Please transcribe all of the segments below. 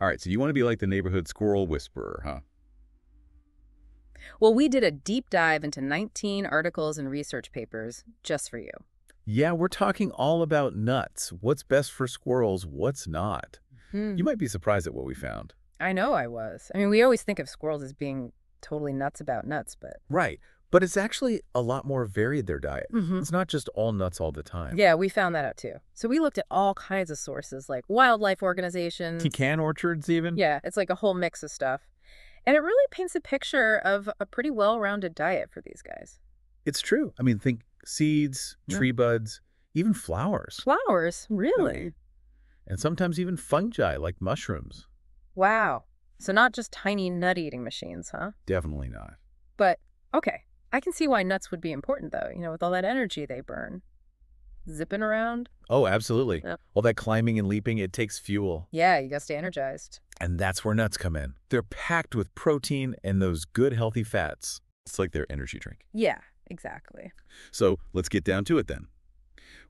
All right, so you want to be like the neighborhood squirrel whisperer, huh? Well, we did a deep dive into 19 articles and research papers just for you. Yeah, we're talking all about nuts. What's best for squirrels, what's not. You Hmm. might be surprised at what we found. I know I was. I mean, we always think of squirrels as being totally nuts about nuts, but Right, but it's actually a lot more varied, their diet. hmm It's not just all nuts all the time. yeah, we found that out too. So we looked at all kinds of sources like wildlife organizations. Pecan orchards, even? Yeah, it's like a whole mix of stuff. And it really paints a picture of a pretty well-rounded diet for these guys. It's true. I mean, think seeds, Yeah. tree buds, even flowers. Flowers, Oh. really? And sometimes even fungi like mushrooms. Wow. So not just tiny nut-eating machines, huh? Definitely not. But, okay, I can see why nuts would be important, though, with all that energy they burn. Zipping around. Oh, absolutely. Yep. All that climbing and leaping, it takes fuel. Yeah, you gotta stay energized. And that's where nuts come in. They're packed with protein and those good, healthy fats. It's like their energy drink. Yeah, exactly. So let's get down to it then.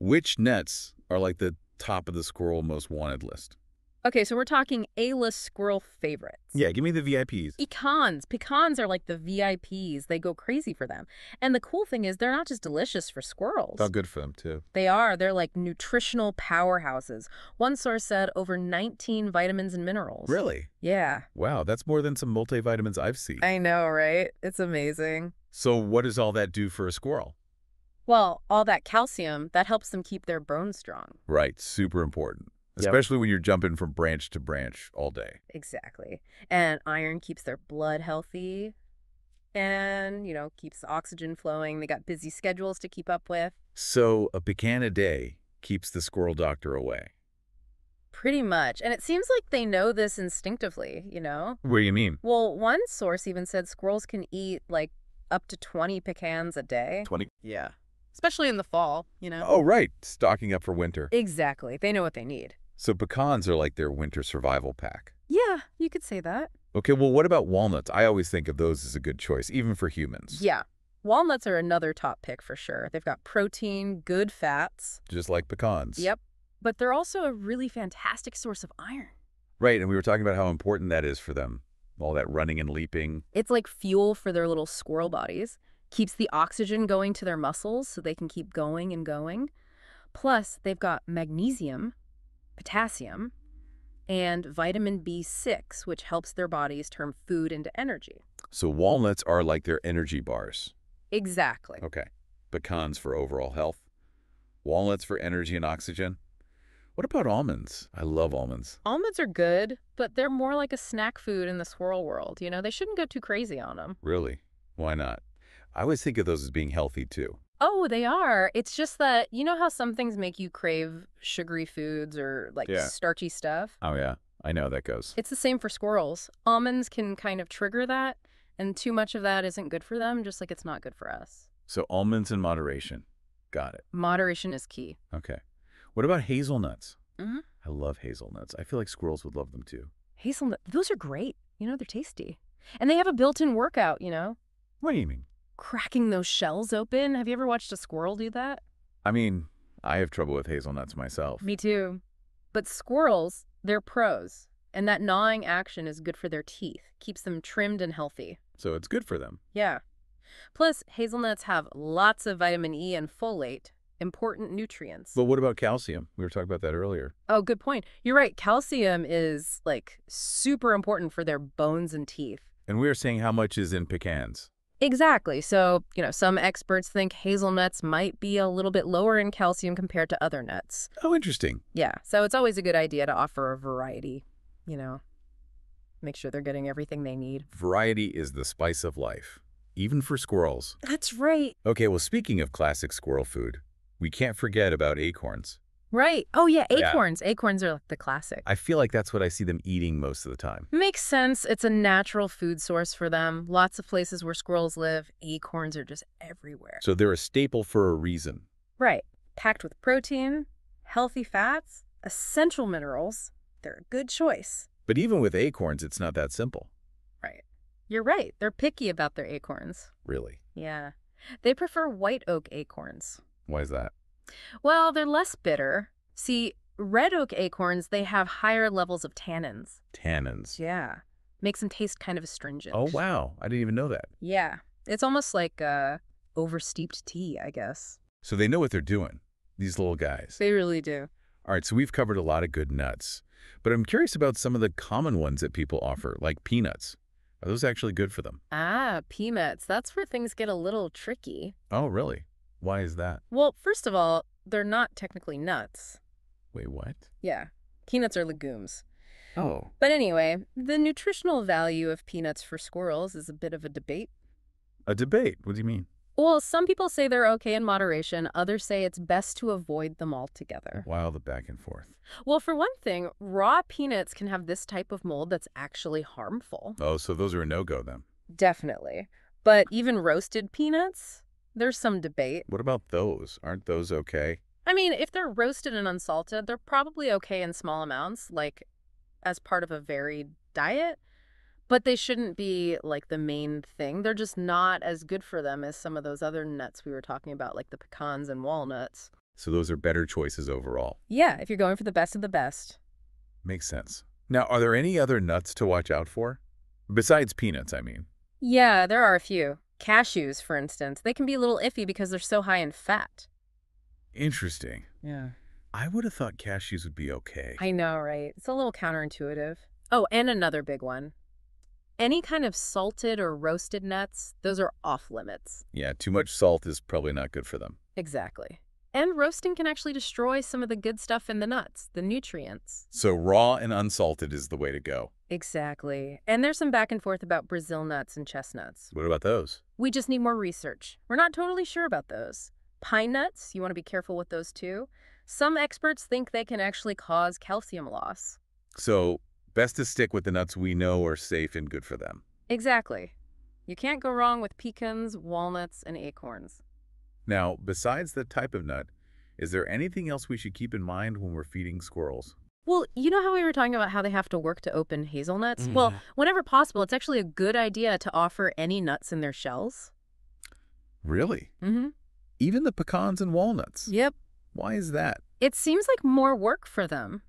Which nuts are like the top of the squirrel most wanted list? Okay, so we're talking A-list squirrel favorites. Yeah, give me the VIPs. Pecans. Pecans are like the VIPs. They go crazy for them. And the cool thing is they're not just delicious for squirrels. Felt good for them, too. They are. They're like nutritional powerhouses. One source said over 19 vitamins and minerals. Really? Yeah. Wow, that's more than some multivitamins I've seen. I know, right? It's amazing. So what does all that do for a squirrel? Well, all that calcium, that helps them keep their bones strong. Right, super important. Yep. Especially when you're jumping from branch to branch all day. Exactly. And iron keeps their blood healthy and, keeps the oxygen flowing. They got busy schedules to keep up with. So a pecan a day keeps the squirrel doctor away. Pretty much. And it seems like they know this instinctively. What do you mean? Well, one source even said squirrels can eat like up to 20 pecans a day. 20? Yeah. Especially in the fall. Oh, right. Stocking up for winter. Exactly. They know what they need. So pecans are like their winter survival pack. Yeah, you could say that. Okay, well, what about walnuts? I always think of those as a good choice, even for humans. Yeah. Walnuts are another top pick for sure. They've got protein, good fats. Just like pecans. Yep. But they're also a really fantastic source of iron. Right, and we were talking about how important that is for them. All that running and leaping. It's like fuel for their little squirrel bodies. Keeps the oxygen going to their muscles so they can keep going and going. Plus, they've got magnesium, potassium, and vitamin B6, which helps their bodies turn food into energy. So walnuts are like their energy bars. Exactly. Okay. Pecans for overall health. Walnuts for energy and oxygen. What about almonds? I love almonds. Almonds are good, but they're more like a snack food in the squirrel world. They shouldn't go too crazy on them. Really? Why not? I always think of those as being healthy, too. Oh, they are. It's just that, how some things make you crave sugary foods or like Yeah. starchy stuff? Oh, yeah. I know how that goes. It's the same for squirrels. Almonds can kind of trigger that, and too much of that isn't good for them, just like it's not good for us. So almonds in moderation. Got it. Moderation is key. Okay. What about hazelnuts? Mm-hmm. I love hazelnuts. I feel like squirrels would love them, too. Hazelnut, those are great. They're tasty. And they have a built-in workout. What do you mean? Cracking those shells open. Have you ever watched a squirrel do that? I mean, I have trouble with hazelnuts myself. Me too. But squirrels, they're pros. And that gnawing action is good for their teeth. Keeps them trimmed and healthy. So it's good for them. Yeah. Plus, hazelnuts have lots of vitamin E and folate, important nutrients. But what about calcium? We were talking about that earlier. Oh, good point. You're right. Calcium is, super important for their bones and teeth. And we were saying how much is in pecans. Exactly. So, some experts think hazelnuts might be a little bit lower in calcium compared to other nuts. Oh, interesting. Yeah. So it's always a good idea to offer a variety, make sure they're getting everything they need. Variety is the spice of life, even for squirrels. That's right. Okay, well, speaking of classic squirrel food, we can't forget about acorns. Right. Oh, yeah, Yeah. acorns. Acorns are the classic. I feel like that's what I see them eating most of the time. Makes sense. It's a natural food source for them. Lots of places where squirrels live, acorns are just everywhere. So they're a staple for a reason. Right. Packed with protein, healthy fats, essential minerals. They're a good choice. But even with acorns, it's not that simple. Right. You're right. They're picky about their acorns. Really. Yeah. They prefer white oak acorns. Why is that? Well, they're less bitter. See, red oak acorns, they have higher levels of tannins. Tannins. Yeah. Makes them taste kind of astringent. Oh, wow. I didn't even know that. Yeah. It's almost like oversteeped tea, I guess. So they know what they're doing, these little guys. They really do. All right, so we've covered a lot of good nuts. But I'm curious about some of the common ones that people offer, like peanuts. Are those actually good for them? Ah, peanuts. That's where things get a little tricky. Oh, really? Why is that? Well, first of all, they're not technically nuts. Wait, what? Yeah. Peanuts are legumes. Oh. But anyway, the nutritional value of peanuts for squirrels is a bit of a debate. A debate? What do you mean? Well, some people say they're okay in moderation. Others say it's best to avoid them altogether. Wow, the back and forth. Well, for one thing, raw peanuts can have this type of mold that's actually harmful. Oh, so those are a no-go then. Definitely. But even roasted peanuts, there's some debate. What about those? Aren't those okay? I mean, if they're roasted and unsalted, they're probably okay in small amounts, like as part of a varied diet. But they shouldn't be like the main thing. They're just not as good for them as some of those other nuts we were talking about, like the pecans and walnuts. So those are better choices overall. Yeah, if you're going for the best of the best. Makes sense. Now, are there any other nuts to watch out for? Besides peanuts, I mean. Yeah, there are a few. Cashews, for instance, they can be a little iffy because they're so high in fat. Interesting. Yeah. I would have thought cashews would be okay. I know, right? It's a little counterintuitive. Oh, and another big one. Any kind of salted or roasted nuts, those are off limits. Yeah, too much salt is probably not good for them. Exactly. And roasting can actually destroy some of the good stuff in the nuts, the nutrients. So raw and unsalted is the way to go. Exactly. And there's some back and forth about Brazil nuts and chestnuts. What about those? We just need more research. We're not totally sure about those. Pine nuts, you want to be careful with those too. Some experts think they can actually cause calcium loss. So best to stick with the nuts we know are safe and good for them. Exactly. You can't go wrong with pecans, walnuts, and acorns. Now, besides the type of nut, is there anything else we should keep in mind when we're feeding squirrels? Well, you know how we were talking about how they have to work to open hazelnuts? Well, whenever possible, it's actually a good idea to offer any nuts in their shells. Really? Mm-hmm. Even the pecans and walnuts? Yep. Why is that? It seems like more work for them.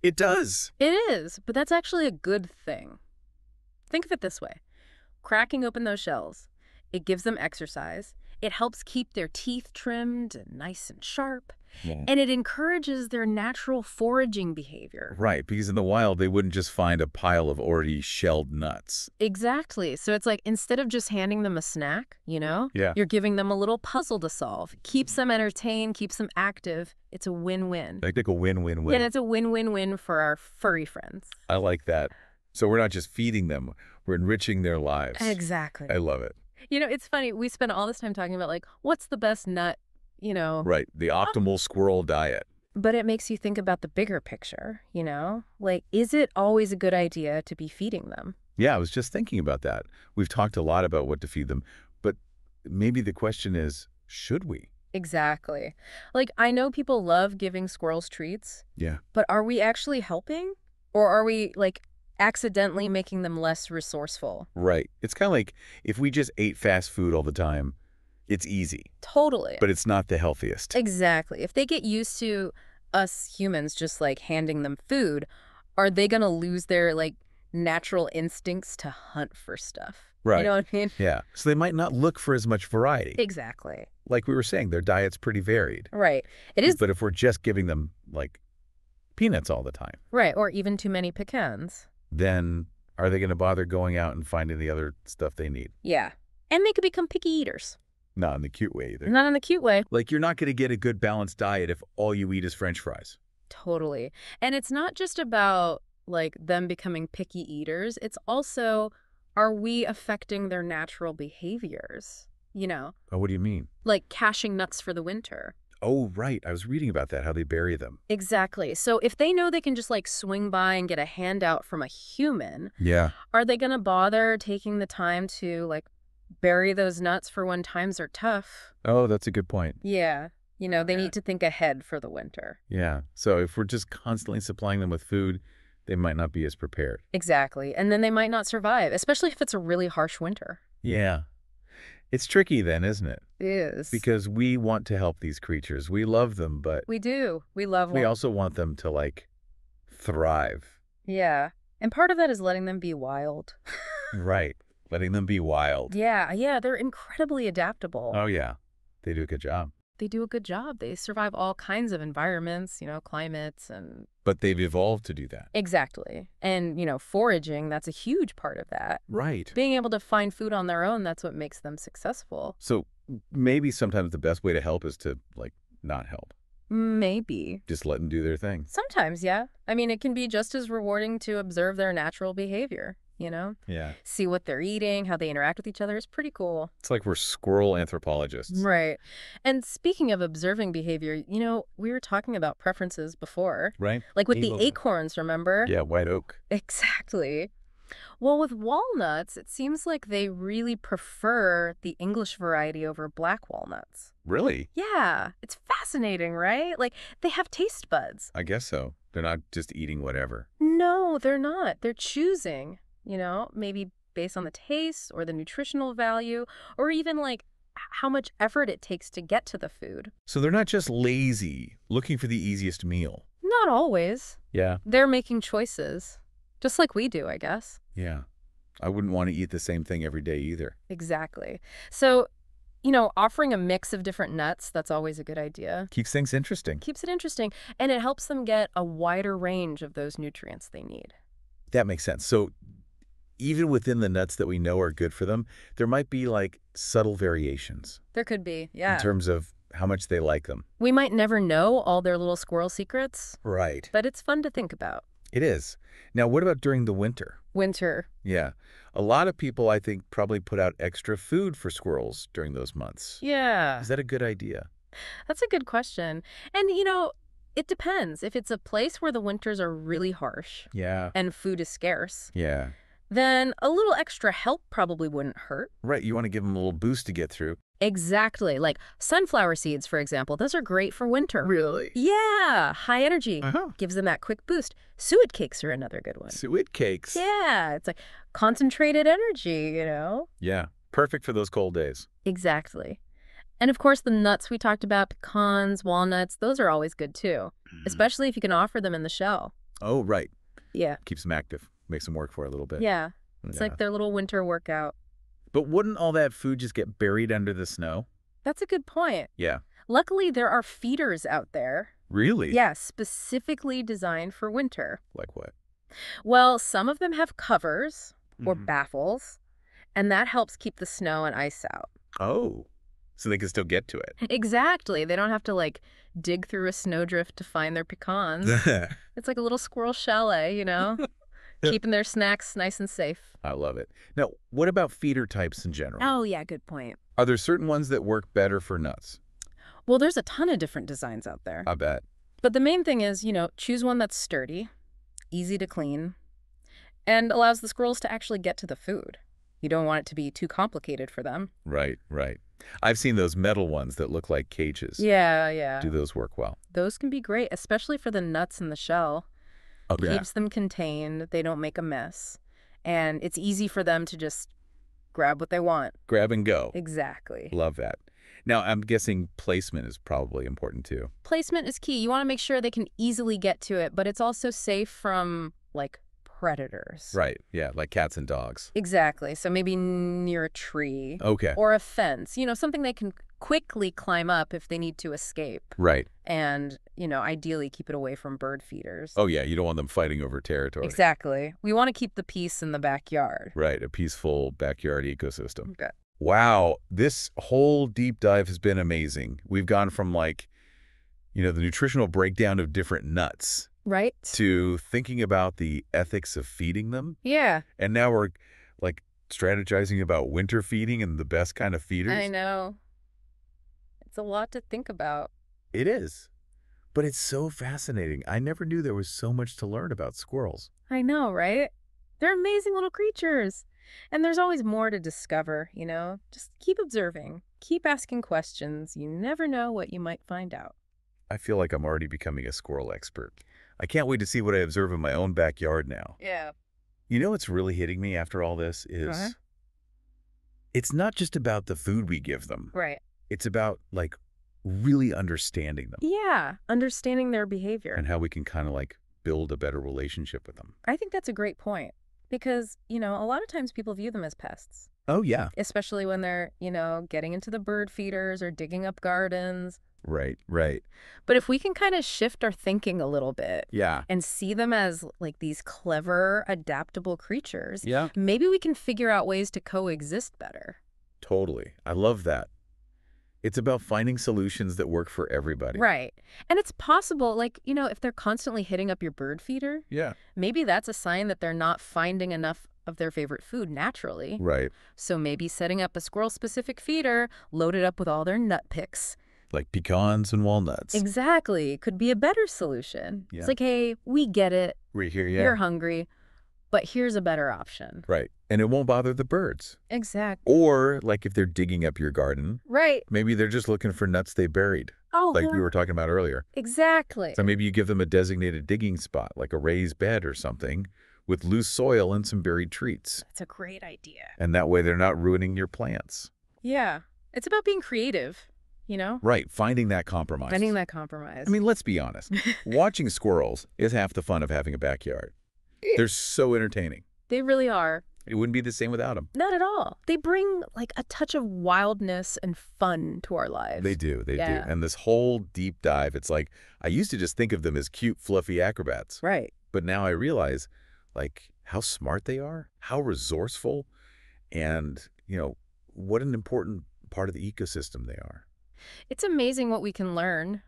It does. It is, but that's actually a good thing. Think of it this way. Cracking open those shells, it gives them exercise. It helps keep their teeth trimmed and nice and sharp. Yeah. And it encourages their natural foraging behavior. Right, because in the wild, they wouldn't just find a pile of already shelled nuts. Exactly. So it's like instead of just handing them a snack, Yeah. you're giving them a little puzzle to solve. Keeps them entertained, keeps them active. It's a win-win. Like a win-win-win. Yeah, it's a win-win-win for our furry friends. I like that. So we're not just feeding them, we're enriching their lives. Exactly. I love it. It's funny. We spend all this time talking about, like, what's the best nut, Right, the optimal squirrel diet. But it makes you think about the bigger picture, Like, is it always a good idea to be feeding them? Yeah, I was just thinking about that. We've talked a lot about what to feed them, but maybe the question is, should we? Exactly. Like, I know people love giving squirrels treats, Yeah. but are we actually helping? Or are we, like, accidentally making them less resourceful? Right. It's kind of like if we just ate fast food all the time, it's easy, Totally. but it's not the healthiest. Exactly. If they get used to us humans just, like, handing them food, are they going to lose their, like, natural instincts to hunt for stuff? Right. You know what I mean? Yeah. So they might not look for as much variety. Exactly. Like we were saying, their diet's pretty varied. Right. It is. But if we're just giving them, like, peanuts all the time, Right. Or even too many pecans. then are they going to bother going out and finding the other stuff they need? Yeah. And they could become picky eaters. Not in the cute way either. Not in the cute way. Like, you're not going to get a good balanced diet if all you eat is French fries. Totally. And it's not just about, like, them becoming picky eaters. It's also, are we affecting their natural behaviors? Oh, what do you mean? Like caching nuts for the winter. Oh, right. I was reading about that, how they bury them. Exactly. So if they know they can just, like, swing by and get a handout from a human, Yeah. are they going to bother taking the time to, like, bury those nuts for when times are tough? Oh, that's a good point. Yeah. They need to think ahead for the winter. Yeah. So if we're just constantly supplying them with food, they might not be as prepared. Exactly. And then they might not survive, especially if it's a really harsh winter. Yeah. It's tricky then, isn't it? It is. Because we want to help these creatures. We love them, but We do. We love we walnuts. also want them to, like, thrive. Yeah. And part of that is letting them be wild. Right. Letting them be wild. Yeah, they're incredibly adaptable. Oh, yeah. They do a good job. They do a good job. They survive all kinds of environments, climates and... But they've evolved to do that. Exactly. And, foraging, that's a huge part of that. Right. Being able to find food on their own, that's what makes them successful. So maybe sometimes the best way to help is to, like, not help. Maybe. Just let them do their thing. Sometimes, yeah. I mean, it can be just as rewarding to observe their natural behavior, Yeah. See what they're eating, how they interact with each other is pretty cool. It's like we're squirrel anthropologists. Right. And speaking of observing behavior, we were talking about preferences before. Right? Like with the Aloe. acorns, remember? Yeah, white oak. Exactly. Well, with walnuts, it seems like they really prefer the English variety over black walnuts. Really? Yeah, it's fascinating, right? Like, they have taste buds. I guess so. They're not just eating whatever. No, they're not. They're choosing, maybe based on the taste or the nutritional value or even like how much effort it takes to get to the food. So they're not just lazy, looking for the easiest meal. Not always. Yeah. They're making choices, just like we do, I guess. Yeah. I wouldn't want to eat the same thing every day either. Exactly. So, offering a mix of different nuts, that's always a good idea. Keeps things interesting. Keeps it interesting, and it helps them get a wider range of those nutrients they need. That makes sense. So even within the nuts that we know are good for them, there might be like subtle variations There could be, yeah. in terms of how much they like them. We might never know all their little squirrel secrets, Right. but it's fun to think about. It is. Now, what about during the winter? Winter. Yeah. A lot of people, I think, probably put out extra food for squirrels during those months. Yeah. Is that a good idea? That's a good question. And, it depends. If it's a place where the winters are really harsh Yeah. and food is scarce, Yeah. then a little extra help probably wouldn't hurt. Right. You want to give them a little boost to get through. Exactly. Like sunflower seeds, for example. Those are great for winter. Really? Yeah. High energy. Uh-huh. Gives them that quick boost. Suet cakes are another good one. Suet cakes. Yeah. It's like concentrated energy, Yeah. Perfect for those cold days. Exactly. And of course, the nuts we talked about, pecans, walnuts, those are always good too, especially if you can offer them in the shell. Oh, right. Yeah. Keeps them active. Makes them work for a little bit. Yeah. It's like their little winter workout. But wouldn't all that food just get buried under the snow? That's a good point. Yeah. Luckily, there are feeders out there. Really? Yeah, specifically designed for winter. Like what? Well, some of them have covers or Mhm. baffles, and that helps keep the snow and ice out. Oh. So they can still get to it. Exactly. They don't have to, dig through a snowdrift to find their pecans. It's like a little squirrel chalet, keeping their snacks nice and safe. I love it. Now, what about feeder types in general? Oh, yeah, good point. Are there certain ones that work better for nuts? Well, there's a ton of different designs out there. I bet. But the main thing is, choose one that's sturdy, easy to clean, and allows the squirrels to actually get to the food. You don't want it to be too complicated for them. Right, right. I've seen those metal ones that look like cages. Yeah. Do those work well? Those can be great, especially for the nuts in the shell. Oh, yeah. Keeps them contained. They don't make a mess. And it's easy for them to just grab what they want. Grab and go. Exactly. Love that. Now, I'm guessing placement is probably important too. Placement is key. You want to make sure they can easily get to it, but it's also safe from, predators. Right. Yeah, like cats and dogs. Exactly. So maybe near a tree. Okay. Or a fence. Something they can quickly climb up if they need to escape. Right. And, ideally keep it away from bird feeders. Oh, yeah, you don't want them fighting over territory. Exactly. We want to keep the peace in the backyard. Right, a peaceful backyard ecosystem. Okay. Wow, this whole deep dive has been amazing. We've gone from the nutritional breakdown of different nuts Right? to thinking about the ethics of feeding them. Yeah. And now we're strategizing about winter feeding and the best kind of feeders. I know. It's a lot to think about. It is. But it's so fascinating. I never knew there was so much to learn about squirrels. I know, right? They're amazing little creatures. And there's always more to discover, Just keep observing. Keep asking questions. You never know what you might find out. I feel like I'm already becoming a squirrel expert. I can't wait to see what I observe in my own backyard now. Yeah. You know what's really hitting me after all this is Uh-huh. It's not just about the food we give them. Right. It's about, like, really understanding them Yeah, understanding their behavior. and how we can kind of, like, build a better relationship with them. I think that's a great point because, a lot of times people view them as pests, Oh, yeah. especially when they're, getting into the bird feeders or digging up gardens. Right, right. But if we can kind of shift our thinking a little bit Yeah. and see them as like these clever, adaptable creatures, Yeah. maybe we can figure out ways to coexist better. Totally. I love that. It's about finding solutions that work for everybody. Right. And it's possible, like, if they're constantly hitting up your bird feeder, Yeah. maybe that's a sign that they're not finding enough of their favorite food naturally. Right. So maybe setting up a squirrel-specific feeder loaded up with all their nut picks. Like pecans and walnuts. Exactly. Could be a better solution. Yeah. It's like, hey, we get it. We're here, yeah. You're hungry, but here's a better option. Right. And it won't bother the birds. Exactly. Or, like, if they're digging up your garden, Right. maybe they're just looking for nuts they buried, Oh, like we were talking about earlier. exactly. So maybe you give them a designated digging spot, like a raised bed or something, with loose soil and some buried treats. That's a great idea. And that way they're not ruining your plants. Yeah. It's about being creative, Right. Finding that compromise. finding that compromise. I mean, let's be honest. Watching squirrels is half the fun of having a backyard. They're so entertaining. They really are. It wouldn't be the same without them. Not at all. They bring like a touch of wildness and fun to our lives. They do. They Yeah. do. And this whole deep dive, it's like, I used to just think of them as cute, fluffy acrobats. Right. But now I realize, like, how smart they are, how resourceful, and, what an important part of the ecosystem they are. It's amazing what we can learn,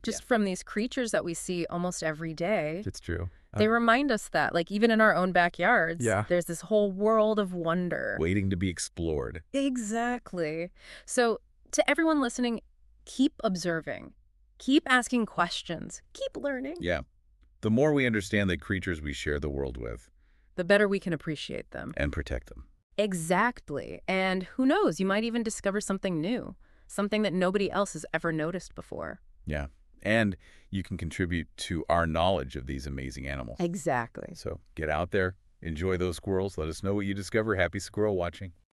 just from these creatures that we see almost every day. It's true. They remind us that, like, even in our own backyards, Yeah. there's this whole world of wonder. Waiting to be explored. Exactly. So, to everyone listening, keep observing, keep asking questions, keep learning. Yeah. The more we understand the creatures we share the world with The better we can appreciate them. and protect them. Exactly. And who knows, you might even discover something new, something that nobody else has ever noticed before. Yeah. And you can contribute to our knowledge of these amazing animals. Exactly. So get out there, enjoy those squirrels. Let us know what you discover. Happy squirrel watching.